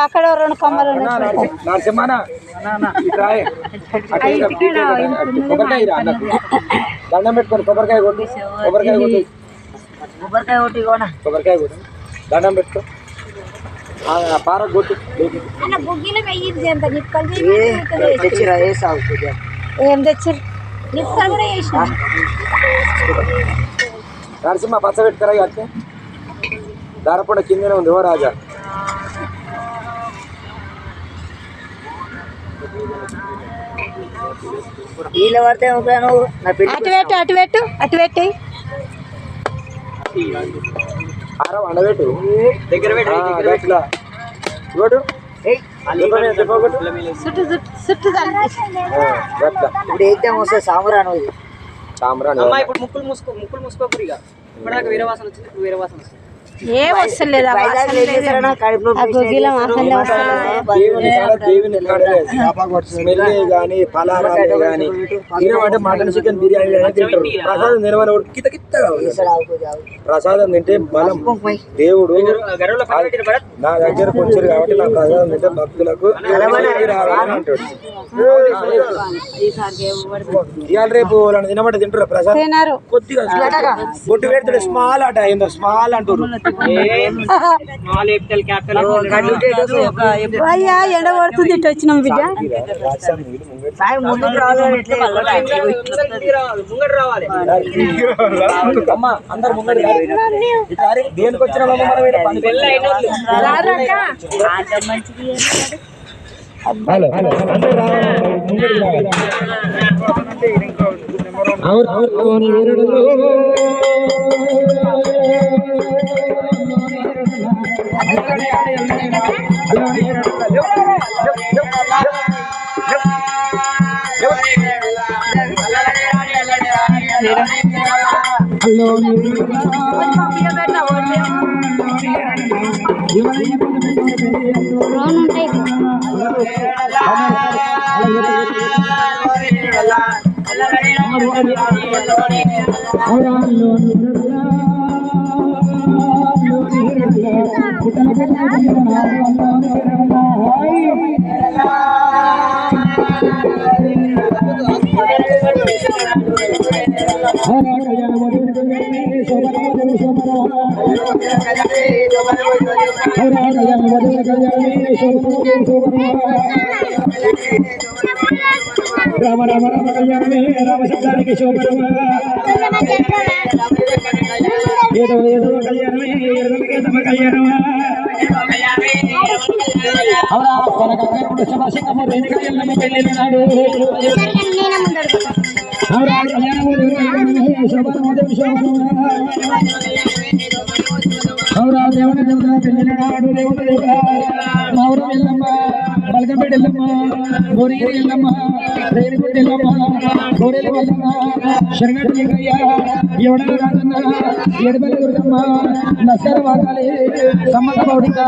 అక్కడ 2 కొమ్మలు దండం పెట్టుకోండి. కొబ్బరికాయ కొట్టి దండం పెట్టుకో. పార కొట్టు. ఏం తెచ్చిర్రు? నరసింహ పచ్చ పెట్టుకరా అట్టే. దారపూడ కిందనే ఉంది. ఓ రాజా అటు పెట్టి వండబెట్టు. దగ్గర చూడు. సాంబ్రాన్ ఇప్పుడు ముక్కులు మూసుకోకూడదు. ఇక ఇప్పటిదాకా వేరే వాసన వచ్చింది, ఇప్పుడు వేరే వాసన వస్తుంది. ఏ వస్తలేదు స్మెల్ కానీ పలారాలు కానీ తినమంటే మటన్ చికెన్ బిర్యానీ తింటారు. ప్రసాదం తినమని కిత కిత్తగా ప్రసాదం తింటే బలం. దేవుడు నా దగ్గరకు వచ్చారు కాబట్టి నా ప్రసాదం తింటే భక్తులకు అంటాడు. ఇవాళ రేపు వాళ్ళని తినమంటే తింటారు ప్రసాదం. కొద్దిగా బొట్టు పెడతాడు. స్మాల్ అట ఏందో స్మాల్ అంటారు. ఎండ పడుతుంది. ఇటు వచ్చినాం బిడ్డ. అమ్మా అందరు ముంగడి దేనికి వచ్చిన రామ రామ రామ కళ్యాణమే రామ శబ్దానికి శోభనమా ఏదో ఏదో కళ్యాణమే ఏదో కళ్యాణమా అవరా కొనగప్పుడు శభాషకము రేణి కళ్యాణము పెళ్ళినాడు అవరా కళ్యాణము శోభనమా శోభనమా అవరా దేవుని దేవుని పెళ్ళినాడు దేవుని దేవుడా మావరం ఎల్లమ్మ బలగంపేట ఎల్లమ్మ గోరేరు ఎల్లమ్మ రేణిగుంట ఎల్లమ్మ గోరేలు ఎల్లమ్మ శరణు లింగయ్య ఎవడ రాజన్న ఎడబెల దుర్గమ్మ నస్కర వాకాలి సమ్మత బౌడిక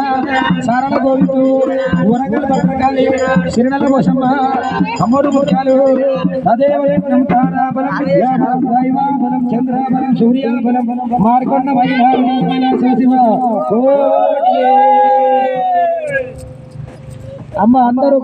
సారణ గోవిందు వరంగల్ భద్రకాళి శిరణల పోషమ్మ అమ్మోడు ముఖ్యాలు తదేవయం తారాబలం విద్యాబలం దైవాబలం చంద్రాబలం సూర్యాబలం మార్కొండ వైభావం శివ అమ్మ అందరూ